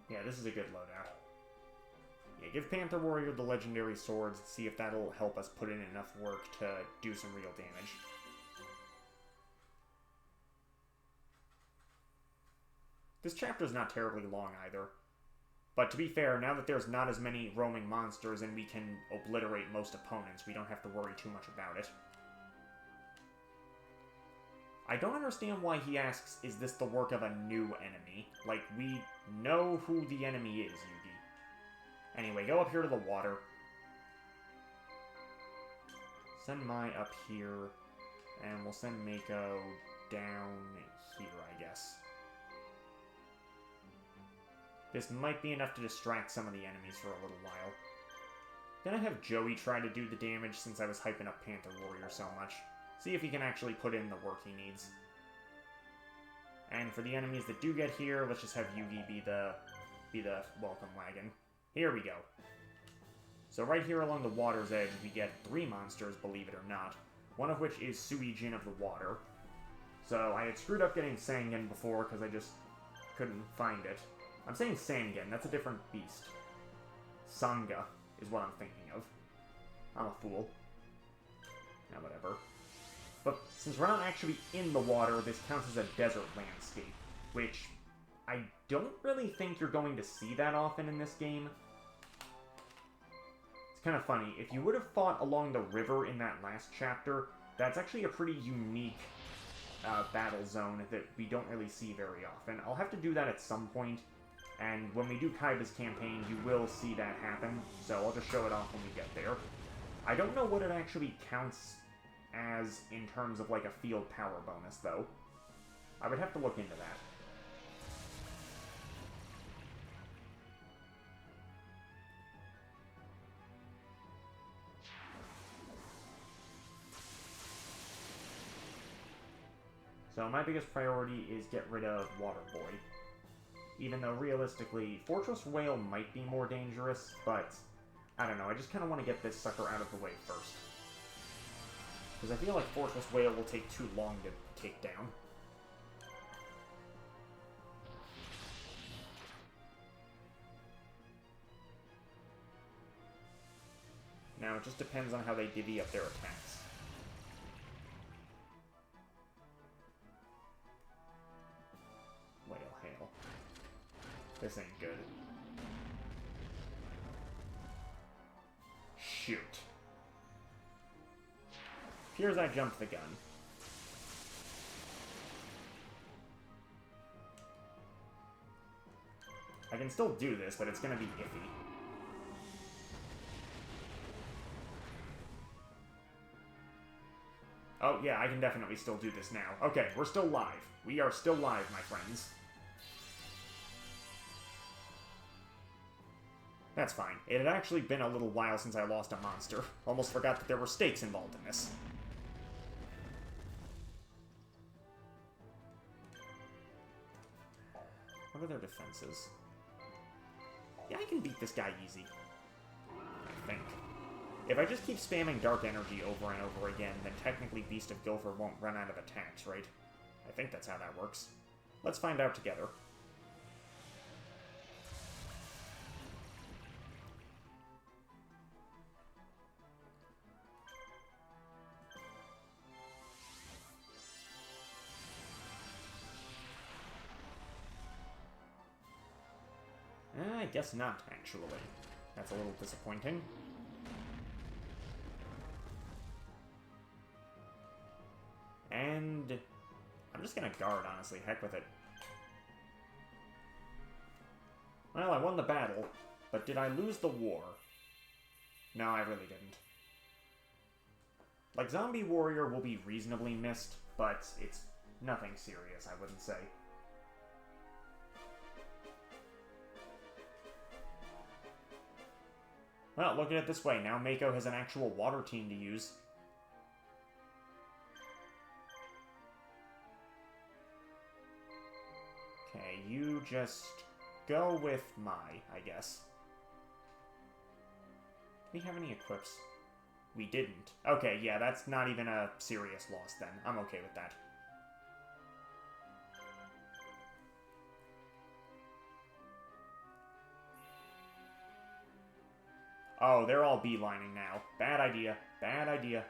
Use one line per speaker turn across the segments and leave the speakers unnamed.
Yeah, this is a good loadout. Yeah, give Panther Warrior the legendary swords, see if that'll help us put in enough work to do some real damage. This chapter's not terribly long either. But to be fair, now that there's not as many roaming monsters and we can obliterate most opponents, we don't have to worry too much about it. I don't understand why he asks, is this the work of a new enemy? Like, we know who the enemy is, Yugi. Anyway, go up here to the water. Send Mai up here, and we'll send Mako down here, I guess. This might be enough to distract some of the enemies for a little while. Gonna have Joey try to do the damage since I was hyping up Panther Warrior so much. See if he can actually put in the work he needs. And for the enemies that do get here, let's just have Yugi be the welcome wagon. Here we go. So right here along the water's edge, we get 3 monsters, believe it or not. One of which is Suijin of the water. So I had screwed up getting Sangen before because I just couldn't find it. I'm saying Sangen, that's a different beast. Sanga is what I'm thinking of. I'm a fool. Now, whatever. But since we're not actually in the water, this counts as a desert landscape, which I don't really think you're going to see that often in this game. It's kind of funny. If you would have fought along the river in that last chapter, that's actually a pretty unique battle zone that we don't really see very often. I'll have to do that at some point, and when we do Kaiba's campaign, you will see that happen, so I'll just show it off when we get there. I don't know what it actually counts as in terms of like a field power bonus, though. I would have to look into that. So my biggest priority is get rid of Water Boy. Even though realistically, Fortress Whale might be more dangerous, but I don't know, I just kind of want to get this sucker out of the way first. Because I feel like Fortress Whale will take too long to take down. Now, it just depends on how they divvy up their attacks. Whale Hail. This ain't good. Shoot. Appears I jumped the gun. I can still do this, but it's gonna be iffy. Oh, yeah, I can definitely still do this now. Okay, we're still live. We are still live, my friends. That's fine. It had actually been a little while since I lost a monster. Almost forgot that there were stakes involved in this. What are their defenses? Yeah, I can beat this guy easy. I think. If I just keep spamming Dark Energy over and over again, then technically Beast of Gilfer won't run out of attacks, right? I think that's how that works. Let's find out together. I guess not, actually. That's a little disappointing. And I'm just gonna guard, honestly. Heck with it. Well, I won the battle, but did I lose the war? No, I really didn't. Like, Zombie Warrior will be reasonably missed, but it's nothing serious, I wouldn't say. Well, look at it this way. Now Mako has an actual water team to use. Okay, you just go with Mai, I guess. Do we have any equips? We didn't. Okay, yeah, that's not even a serious loss then. I'm okay with that. Oh, they're all beelining now. Bad idea. Bad idea.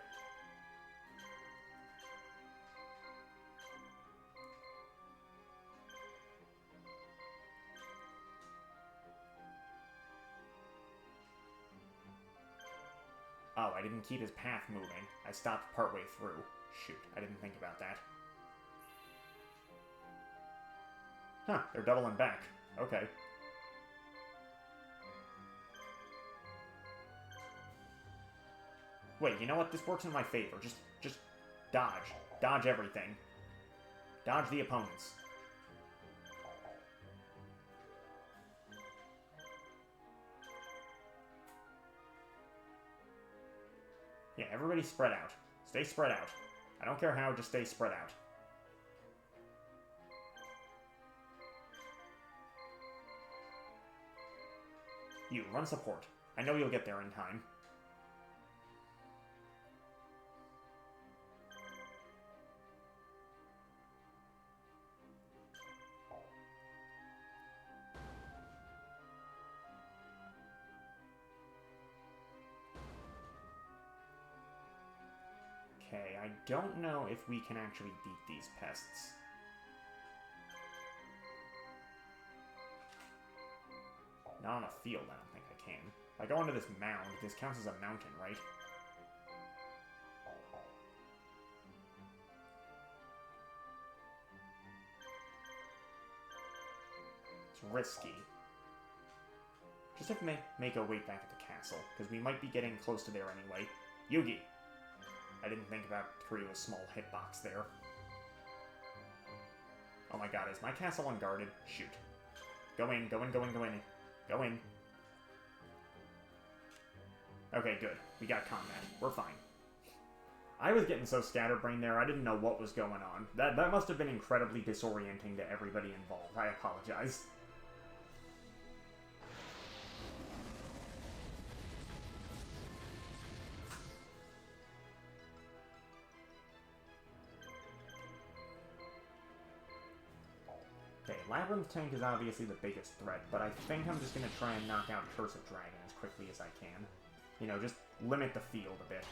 Oh, I didn't keep his path moving. I stopped partway through. Shoot, I didn't think about that. Huh, they're doubling back. Okay. Wait, you know what? This works in my favor. Just dodge. Dodge everything. Dodge the opponents. Yeah, everybody spread out. Stay spread out. I don't care how, just stay spread out. You, run support. I know you'll get there in time. Okay, I don't know if we can actually beat these pests. Not on a field, I don't think I can. If I go into this mound, this counts as a mountain, right? It's risky. Just have to make a wait back at the castle, because we might be getting close to there anyway. Yugi! I didn't think about Kiryo's small hitbox there. Oh my god, is my castle unguarded? Shoot. Go in, go in, go in, go in. Go in. Okay, good. We got combat. We're fine. I was getting so scatterbrained there, I didn't know what was going on. That must have been incredibly disorienting to everybody involved. I apologize. Okay, Labyrinth Tank is obviously the biggest threat, but I think I'm just going to try and knock out Curse of Dragon as quickly as I can. You know, just limit the field a bit.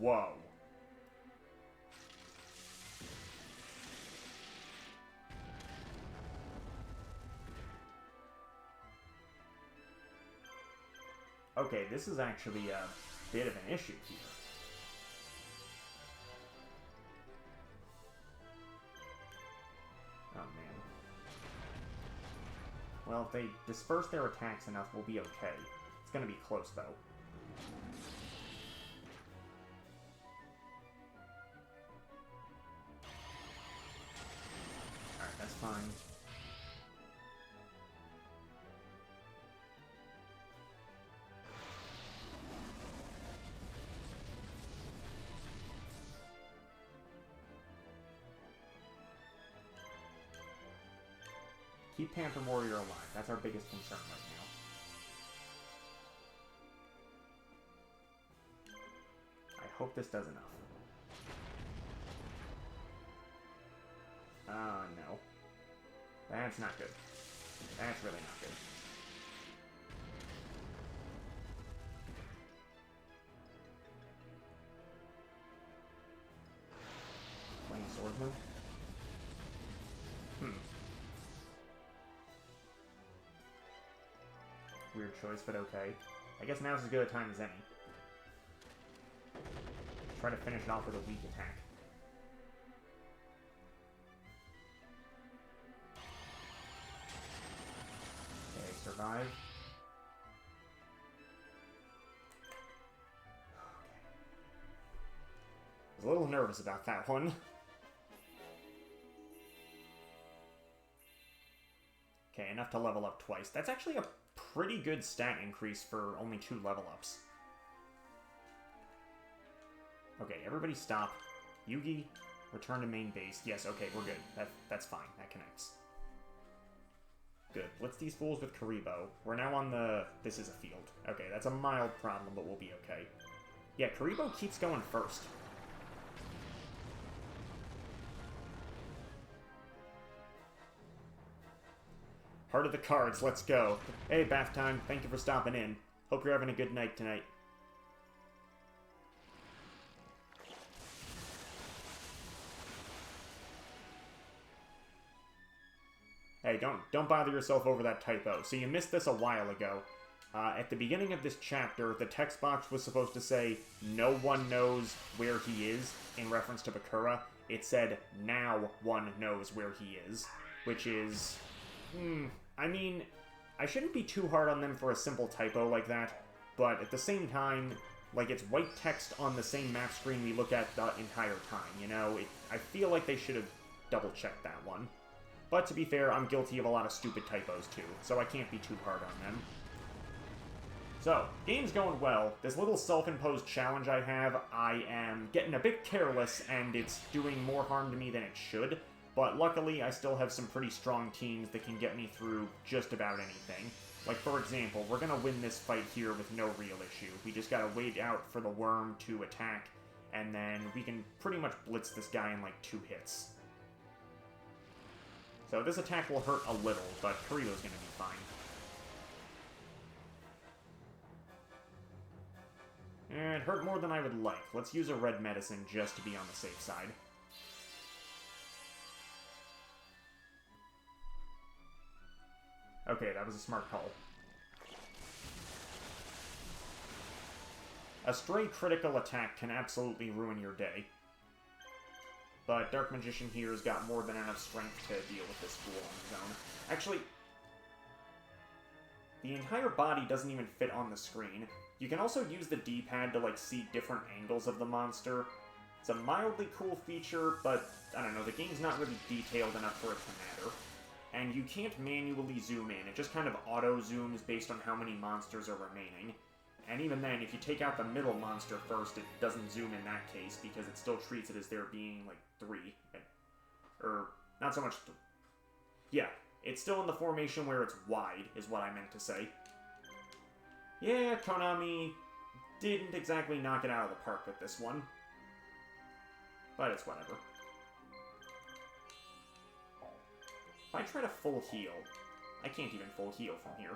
Whoa. Okay, this is actually a bit of an issue here. Oh, man. Well, if they disperse their attacks enough, we'll be okay. It's gonna be close, though. Alright, that's fine. Keep Panther Warrior alive. That's our biggest concern right now. I hope this does enough. No. That's not good. That's really not good. Playing Swordsman? Weird choice, but okay. I guess now's as good a time as any. Try to finish it off with a weak attack. Okay, survive. Okay. I was a little nervous about that one. Okay, enough to level up twice. That's actually a pretty good stat increase for only 2 level ups. Okay, everybody stop. Yugi, return to main base. Yes, okay, we're good. That's fine. That connects. Good. Blitz these fools with Kuriboh. We're now on the... This is a field. Okay, that's a mild problem, but we'll be okay. Yeah, Kuriboh keeps going first. Heart of the cards, let's go. Hey, bath time, thank you for stopping in. Hope you're having a good night tonight. Hey, don't bother yourself over that typo. So you missed this a while ago. At the beginning of this chapter, the text box was supposed to say, "No one knows where he is," in reference to Bakura. It said, "Now one knows where he is," which is... I mean, I shouldn't be too hard on them for a simple typo like that, but at the same time, like, it's white text on the same map screen we look at the entire time, you know? I feel like they should have double-checked that one. But to be fair, I'm guilty of a lot of stupid typos too, so I can't be too hard on them. So, game's going well. This little self-imposed challenge I have, I am getting a bit careless, and it's doing more harm to me than it should. But luckily, I still have some pretty strong teams that can get me through just about anything. Like, for example, we're gonna win this fight here with no real issue. We just gotta wait out for the worm to attack, and then we can pretty much blitz this guy in like 2 hits. So this attack will hurt a little, but Kurito's gonna be fine. It hurt more than I would like. Let's use a red medicine just to be on the safe side. Okay, that was a smart call. A stray critical attack can absolutely ruin your day. But Dark Magician here has got more than enough strength to deal with this fool on his own. Actually, the entire body doesn't even fit on the screen. You can also use the D-pad to, like, see different angles of the monster. It's a mildly cool feature, but, I don't know, the game's not really detailed enough for it to matter. And you can't manually zoom in, it just kind of auto-zooms based on how many monsters are remaining. And even then, if you take out the middle monster first, it doesn't zoom in that case, because it still treats it as there being, like, 3. Or, not so much... Yeah, it's still in the formation where it's wide, is what I meant to say. Yeah, Konami didn't exactly knock it out of the park with this one. But it's whatever. If I try to full heal, I can't even full heal from here.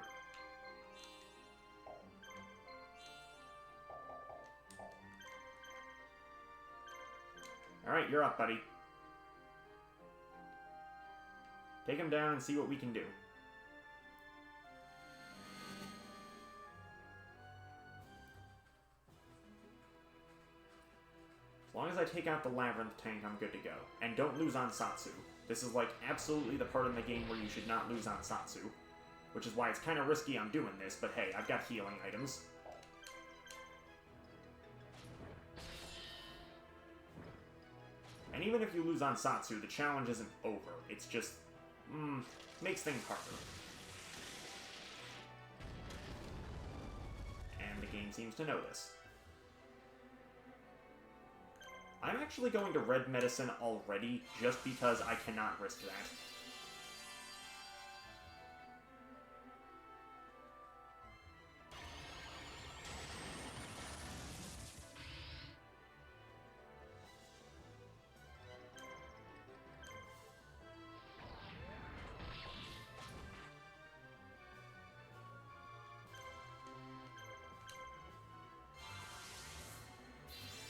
Alright, you're up, buddy. Take him down and see what we can do. As long as I take out the Labyrinth tank, I'm good to go. And don't lose on Satsu. This is, like, absolutely the part in the game where you should not lose on Satsu. Which is why it's kind of risky I'm doing this, but hey, I've got healing items. And even if you lose on Satsu, the challenge isn't over. It's just... makes things harder. And the game seems to know this. I'm actually going to red medicine already, just because I cannot risk that.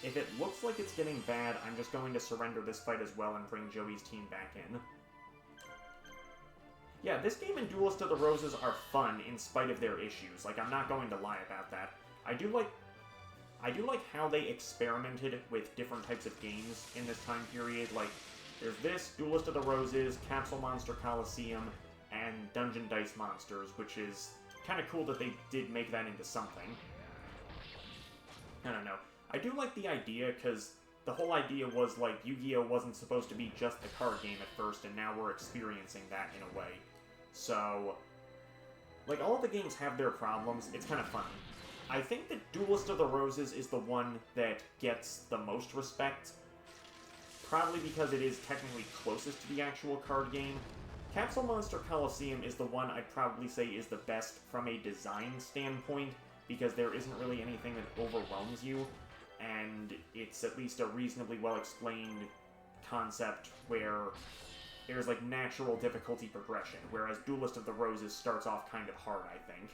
If it looks like it's getting bad, I'm just going to surrender this fight as well and bring Joey's team back in. Yeah, this game and Duelist of the Roses are fun in spite of their issues. Like, I'm not going to lie about that. I do like how they experimented with different types of games in this time period. Like, there's this, Duelist of the Roses, Capsule Monster Coliseum, and Dungeon Dice Monsters, which is kind of cool that they did make that into something. I don't know. I do like the idea, because the whole idea was, like, Yu-Gi-Oh! Wasn't supposed to be just the card game at first, and now we're experiencing that in a way. So, like, all of the games have their problems. It's kind of funny. I think that Duelist of the Roses is the one that gets the most respect, probably because it is technically closest to the actual card game. Capsule Monster Coliseum is the one I'd probably say is the best from a design standpoint, because there isn't really anything that overwhelms you. And it's at least a reasonably well-explained concept where there's like natural difficulty progression, whereas Duelist of the Roses starts off kind of hard, I think.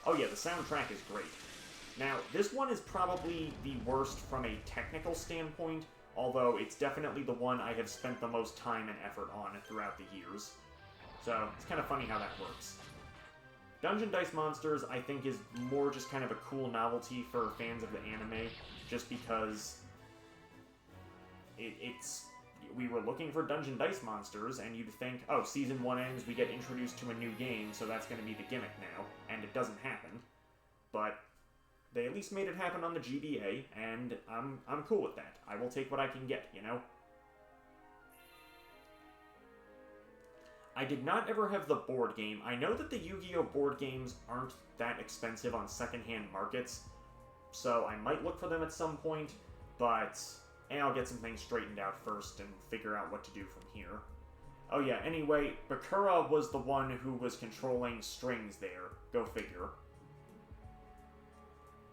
Oh yeah, the soundtrack is great. Now, this one is probably the worst from a technical standpoint, although it's definitely the one I have spent the most time and effort on throughout the years. So, it's kind of funny how that works. Dungeon Dice Monsters, I think, is more just kind of a cool novelty for fans of the anime, just because we were looking for Dungeon Dice Monsters, and you'd think, oh, Season 1 ends, we get introduced to a new game, so that's going to be the gimmick now, and it doesn't happen. But they at least made it happen on the GBA, and I'm cool with that. I will take what I can get, you know? I did not ever have the board game. I know that the Yu-Gi-Oh! Board games aren't that expensive on secondhand markets, so I might look for them at some point, but I'll get some things straightened out first and figure out what to do from here. Oh yeah, anyway, Bakura was the one who was controlling strings there. Go figure.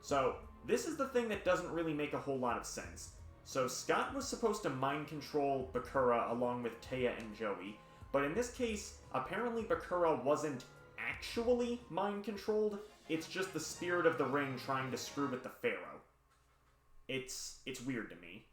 So, this is the thing that doesn't really make a whole lot of sense. So, Scott was supposed to mind control Bakura along with Taya and Joey, but in this case, apparently Bakura wasn't actually mind controlled, it's just the spirit of the ring trying to screw with the Pharaoh. It's weird to me.